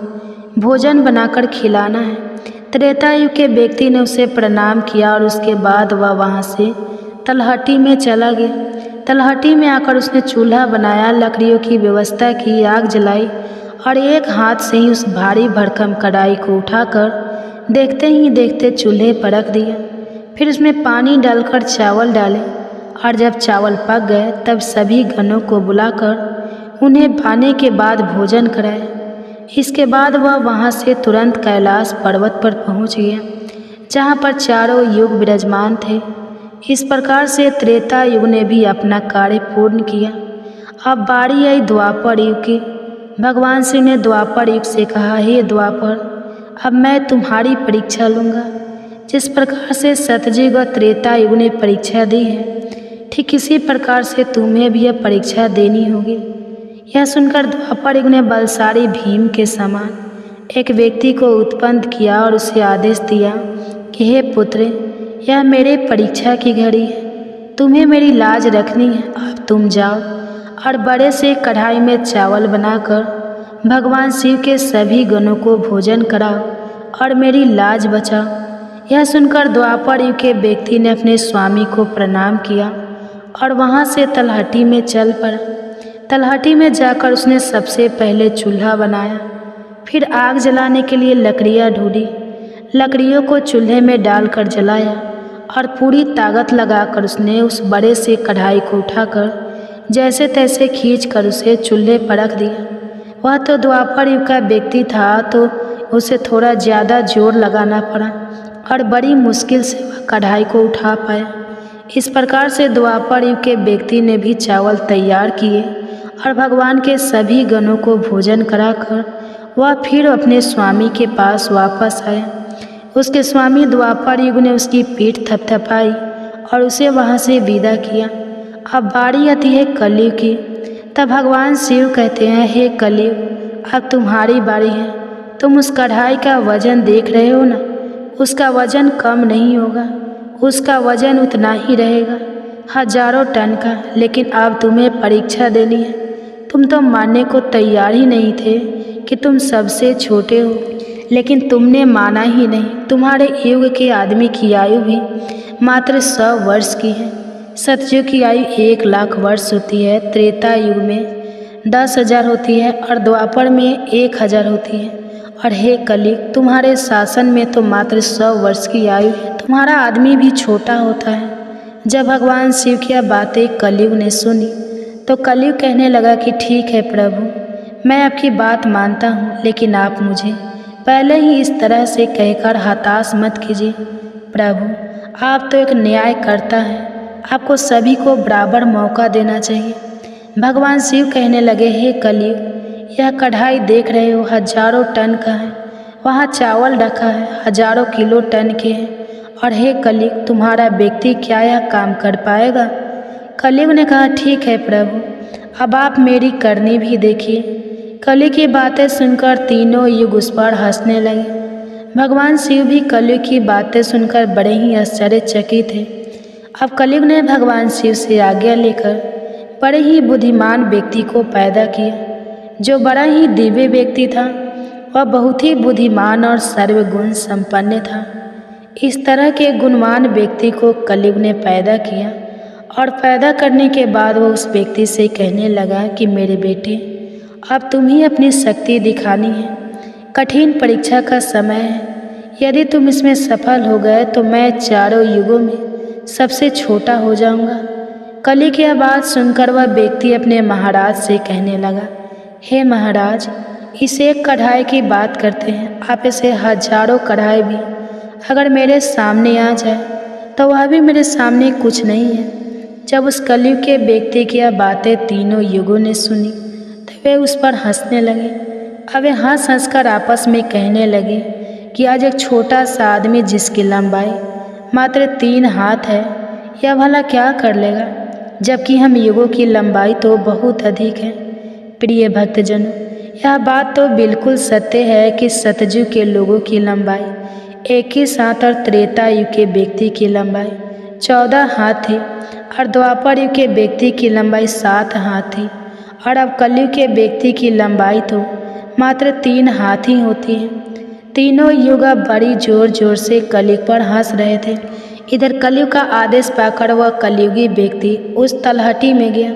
भोजन बनाकर खिलाना है। त्रेता युग के व्यक्ति ने उसे प्रणाम किया और उसके बाद वह वहाँ से तलहटी में चला गया। तलहटी में आकर उसने चूल्हा बनाया, लकड़ियों की व्यवस्था की, आग जलाई और एक हाथ से ही उस भारी भरकम कढ़ाई को उठाकर देखते ही देखते चूल्हे पर रख दिया। फिर उसमें पानी डालकर चावल डाले और जब चावल पक गए तब सभी गणों को बुलाकर उन्हें खाने के बाद भोजन कराया। इसके बाद वह वहाँ से तुरंत कैलाश पर्वत पर पहुँच गया जहाँ पर चारों युग विराजमान थे। इस प्रकार से त्रेता युग ने भी अपना कार्य पूर्ण किया। अब बारी आई द्वापर युग की। भगवान शिव ने द्वापर युग से कहा, हे द्वापर, अब मैं तुम्हारी परीक्षा लूँगा। जिस प्रकार से सतयुग और त्रेता युग ने परीक्षा दी है, ठीक इसी प्रकार से तुम्हें भी यह परीक्षा देनी होगी। यह सुनकर द्वापर युग ने बलशाली भीम के समान एक व्यक्ति को उत्पन्न किया और उसे आदेश दिया कि हे पुत्र, यह मेरे परीक्षा की घड़ी है, तुम्हें मेरी लाज रखनी है। अब तुम जाओ और बड़े से कढ़ाई में चावल बनाकर भगवान शिव के सभी गणों को भोजन कराओ और मेरी लाज बचाओ। यह सुनकर द्वापर युग के व्यक्ति ने अपने स्वामी को प्रणाम किया और वहाँ से तलहटी में चल पड़ा। तलहटी में जाकर उसने सबसे पहले चूल्हा बनाया, फिर आग जलाने के लिए लकड़ियाँ ढूंढी, लकड़ियों को चूल्हे में डालकर जलाया और पूरी ताकत लगाकर उसने उस बड़े से कढ़ाई को उठाकर जैसे तैसे खींचकर उसे चूल्हे पर रख दिया। वह तो द्वापर युग का व्यक्ति था तो उसे थोड़ा ज़्यादा जोर लगाना पड़ा और बड़ी मुश्किल से वह कढ़ाई को उठा पाया। इस प्रकार से द्वापर युग के व्यक्ति ने भी चावल तैयार किए और भगवान के सभी गणों को भोजन कराकर वह फिर अपने स्वामी के पास वापस आया। उसके स्वामी द्वापर युग ने उसकी पीठ थपथपाई और उसे वहाँ से विदा किया। अब बारी आती है कलयुग की। तब भगवान शिव कहते हैं, हे कलयुग, अब तुम्हारी बारी है। तुम उस कढ़ाई का वजन देख रहे हो ना, उसका वजन कम नहीं होगा, उसका वजन उतना ही रहेगा, हजारों टन का। लेकिन अब तुम्हें परीक्षा देनी है। तुम तो मानने को तैयार ही नहीं थे कि तुम सबसे छोटे हो, लेकिन तुमने माना ही नहीं। तुम्हारे युग के आदमी की आयु भी मात्र 100 वर्ष की है। सतयुग की आयु 1,00,000 वर्ष होती है, त्रेता युग में 10,000 होती है और द्वापर में 1,000 होती है। और हे कलयुग, तुम्हारे शासन में तो मात्र 100 वर्ष की आयु है। तुम्हारा आदमी भी छोटा होता है। जब भगवान शिव की बातें कलयुग ने सुनी तो कलयुग कहने लगा कि ठीक है प्रभु, मैं आपकी बात मानता हूँ, लेकिन आप मुझे पहले ही इस तरह से कहकर हताश मत कीजिए। प्रभु, आप तो एक न्यायकर्ता हैं, आपको सभी को बराबर मौका देना चाहिए। भगवान शिव कहने लगे, हे कलयुग, यह कढ़ाई देख रहे हो, हजारों टन का है। वहाँ चावल रखा है, हजारों किलो टन के हैं। और हे कलयुग, तुम्हारा व्यक्ति क्या यह काम कर पाएगा? कलयुग ने कहा, ठीक है प्रभु, अब आप मेरी करनी भी देखिए। कलयुग की बातें सुनकर तीनों युग उस पर हंसने लगे। भगवान शिव भी कलयुग की बातें सुनकर बड़े ही आश्चर्यचकित थे। अब कलयुग ने भगवान शिव से आज्ञा लेकर बड़े ही बुद्धिमान व्यक्ति को पैदा किया, जो बड़ा ही दिव्य व्यक्ति था। वह बहुत ही बुद्धिमान और सर्वगुण संपन्न था। इस तरह के गुणवान व्यक्ति को कलयुग ने पैदा किया और पैदा करने के बाद वो उस व्यक्ति से कहने लगा कि मेरे बेटे, अब तुम ही अपनी शक्ति दिखानी है। कठिन परीक्षा का समय है। यदि तुम इसमें सफल हो गए तो मैं चारों युगों में सबसे छोटा हो जाऊंगा। कलयुग की बात सुनकर वह व्यक्ति अपने महाराज से कहने लगा, हे महाराज, इस एक कढ़ाई की बात करते हैं, आप इसे हजारों कढ़ाई भी अगर मेरे सामने आ जाए तो वह भी मेरे सामने कुछ नहीं है। जब उस कलयुग के व्यक्ति की यह बातें तीनों युगों ने सुनी तो वे उस पर हंसने लगे। अब वे हंस हंस कर आपस में कहने लगे कि आज एक छोटा सा आदमी जिसकी लंबाई मात्र 3 हाथ है, यह भला क्या कर लेगा, जबकि हम युगों की लंबाई तो बहुत अधिक है। प्रिय भक्तजनों, यह बात तो बिल्कुल सत्य है कि सतयुग के लोगों की लंबाई 21 हाथ और त्रेता युग के व्यक्ति की लंबाई 14 हाथ थी और द्वापर युग के व्यक्ति की लंबाई 7 हाथ थी। और अब कलयुग के व्यक्ति की लंबाई तो मात्र 3 हाथ ही होती है। तीनों युग अब बड़ी जोर जोर से कलयुग पर हंस रहे थे। इधर कलयुग का आदेश पाकर वह कलयुगी व्यक्ति उस तलहटी में गया।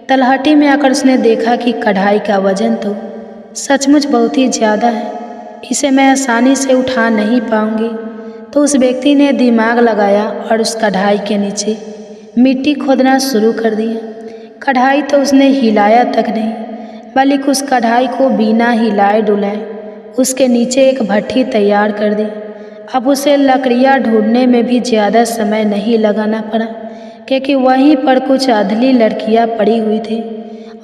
तलहटी में आकर उसने देखा कि कढ़ाई का वजन तो सचमुच बहुत ही ज़्यादा है, इसे मैं आसानी से उठा नहीं पाऊंगी। तो उस व्यक्ति ने दिमाग लगाया और उस कढ़ाई के नीचे मिट्टी खोदना शुरू कर दिया। कढ़ाई तो उसने हिलाया तक नहीं, बल्कि उस कढ़ाई को बिना हिलाए डुलाए उसके नीचे एक भट्ठी तैयार कर दी। अब उसे लकड़ियाँ ढूंढने में भी ज़्यादा समय नहीं लगाना पड़ा, क्योंकि वहीं पर कुछ अधली लड़कियाँ पड़ी हुई थी।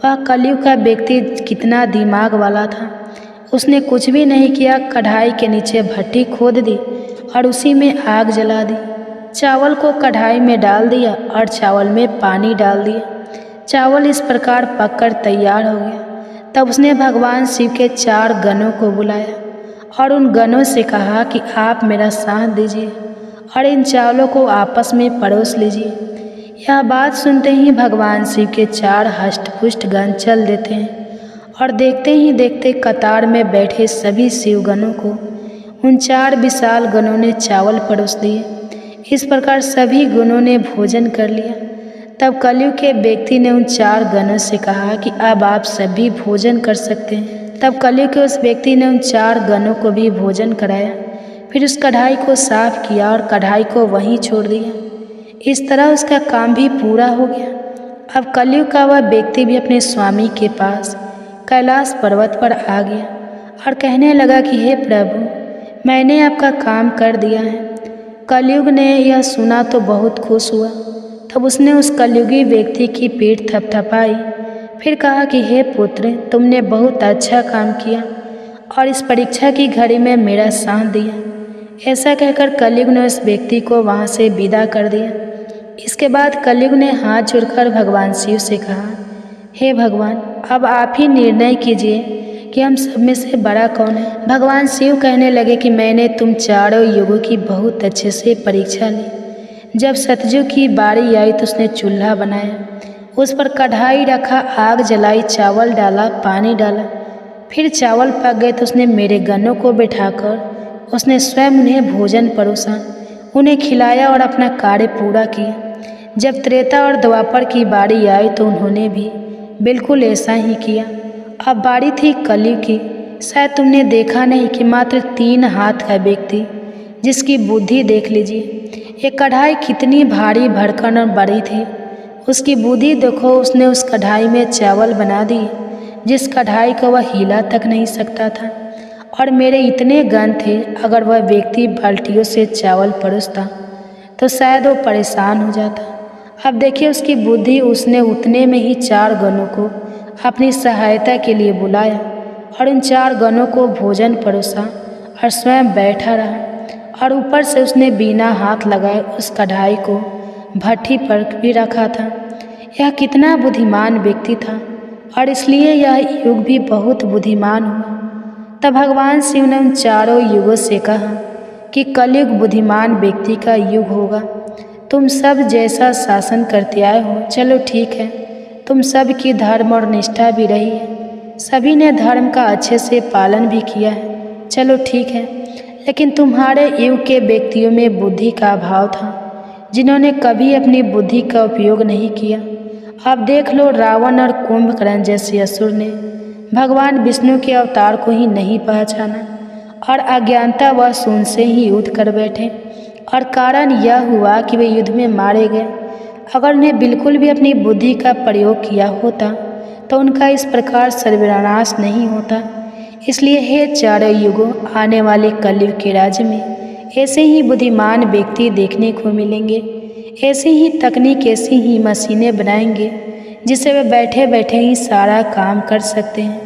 वह कलयुग का व्यक्ति कितना दिमाग वाला था, उसने कुछ भी नहीं किया, कढ़ाई के नीचे भट्ठी खोद दी और उसी में आग जला दी। चावल को कढ़ाई में डाल दिया और चावल में पानी डाल दिया। चावल इस प्रकार पककर तैयार हो गया। तब उसने भगवान शिव के 4 गणों को बुलाया और उन गणों से कहा कि आप मेरा साथ दीजिए और इन चावलों को आपस में परोस लीजिए। यह बात सुनते ही भगवान शिव के 4 हष्टपुष्ट गण चल देते हैं और देखते ही देखते कतार में बैठे सभी शिवगणों को उन 4 विशाल गणों ने चावल परोस दिए। इस प्रकार सभी गणों ने भोजन कर लिया। तब कलयुग के व्यक्ति ने उन 4 गणों से कहा कि अब आप सभी भोजन कर सकते हैं। तब कलयुग के उस व्यक्ति ने उन 4 गणों को भी भोजन कराया, फिर उस कढ़ाई को साफ किया और कढ़ाई को वहीं छोड़ दिया। इस तरह उसका काम भी पूरा हो गया। अब कलयुग का वह व्यक्ति भी अपने स्वामी के पास कैलाश पर्वत पर आ गया और कहने लगा कि हे प्रभु, मैंने आपका काम कर दिया है। कलयुग ने यह सुना तो बहुत खुश हुआ। तब उसने उस कलयुगी व्यक्ति की पीठ थपथपाई, फिर कहा कि हे पुत्र, तुमने बहुत अच्छा काम किया और इस परीक्षा की घड़ी में मेरा साथ दिया। ऐसा कहकर कलयुग ने उस व्यक्ति को वहाँ से विदा कर दिया। इसके बाद कलयुग ने हाथ जोड़कर भगवान शिव से कहा, हे भगवान, अब आप ही निर्णय कीजिए कि हम सब में से बड़ा कौन है। भगवान शिव कहने लगे कि मैंने तुम चारों युगों की बहुत अच्छे से परीक्षा ली। जब सतयुग की बारी आई तो उसने चूल्हा बनाया, उस पर कढ़ाई रखा, आग जलाई, चावल डाला, पानी डाला। फिर चावल पक गए तो उसने मेरे गनों को बिठाकर उसने स्वयं उन्हें भोजन परोसा, उन्हें खिलाया और अपना कार्य पूरा किया। जब त्रेता और द्वापर की बारी आई तो उन्होंने भी बिल्कुल ऐसा ही किया। अब बारी थी कलयुग की। शायद तुमने देखा नहीं कि मात्र 3 हाथ का व्यक्ति, जिसकी बुद्धि देख लीजिए, ये कढ़ाई कितनी भारी भरकम और बड़ी थी। उसकी बुद्धि देखो, उसने उस कढ़ाई में चावल बना दिए जिस कढ़ाई को वह हिला तक नहीं सकता था। और मेरे इतने गन थे, अगर वह व्यक्ति बाल्टियों से चावल परोसता तो शायद वो परेशान हो जाता। अब देखिए उसकी बुद्धि, उसने उतने में ही 4 गनों को अपनी सहायता के लिए बुलाया और उन 4 गनों को भोजन परोसा और स्वयं बैठा रहा। और ऊपर से उसने बिना हाथ लगाए उस कढ़ाई को भट्ठी पर भी रखा था। यह कितना बुद्धिमान व्यक्ति था और इसलिए यह युग भी बहुत बुद्धिमान हुआ। तब भगवान शिव ने उन चारों युगों से कहा कि कलयुग बुद्धिमान व्यक्ति का युग होगा। तुम सब जैसा शासन करते आए हो, चलो ठीक है, तुम सब की धर्म और निष्ठा भी रही है, सभी ने धर्म का अच्छे से पालन भी किया है, चलो ठीक है। लेकिन तुम्हारे युग के व्यक्तियों में बुद्धि का अभाव था, जिन्होंने कभी अपनी बुद्धि का उपयोग नहीं किया। अब देख लो, रावण और कुंभकर्ण जैसे असुर ने भगवान विष्णु के अवतार को ही नहीं पहचाना और अज्ञानता व शून्य से ही युद्ध कर बैठे। और कारण यह हुआ कि वे युद्ध में मारे गए। अगर उन्हें बिल्कुल भी अपनी बुद्धि का प्रयोग किया होता तो उनका इस प्रकार सर्वनाश नहीं होता। इसलिए हे चारों युगों, आने वाले कलयुग के राज्य में ऐसे ही बुद्धिमान व्यक्ति देखने को मिलेंगे। ऐसी ही तकनीक, ऐसी ही मशीनें बनाएंगे जिससे वे बैठे बैठे ही सारा काम कर सकते हैं,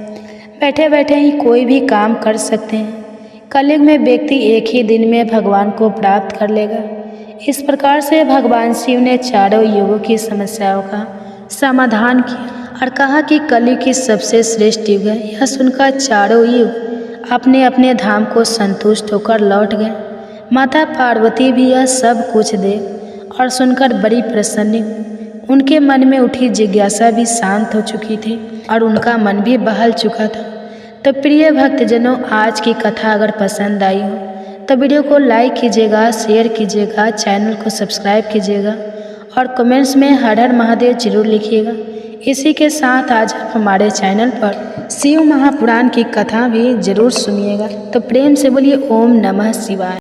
बैठे बैठे ही कोई भी काम कर सकते हैं। कलयुग में व्यक्ति एक ही दिन में भगवान को प्राप्त कर लेगा। इस प्रकार से भगवान शिव ने चारों युगों की समस्याओं का समाधान किया और कहा कि कलयुग की सबसे श्रेष्ठ युग है। यह सुनकर चारों युग अपने अपने धाम को संतुष्ट होकर लौट गए। माता पार्वती भी यह सब कुछ देख और सुनकर बड़ी प्रसन्न हुई। उनके मन में उठी जिज्ञासा भी शांत हो चुकी थी और उनका मन भी बहल चुका था। तो प्रिय भक्तजनों, आज की कथा अगर पसंद आई हो तो वीडियो को लाइक कीजिएगा, शेयर कीजिएगा, चैनल को सब्सक्राइब कीजिएगा और कमेंट्स में हर हर महादेव जरूर लिखिएगा। इसी के साथ आज आप हमारे चैनल पर शिव महापुराण की कथा भी जरूर सुनिएगा। तो प्रेम से बोलिए ओम नमः शिवाय।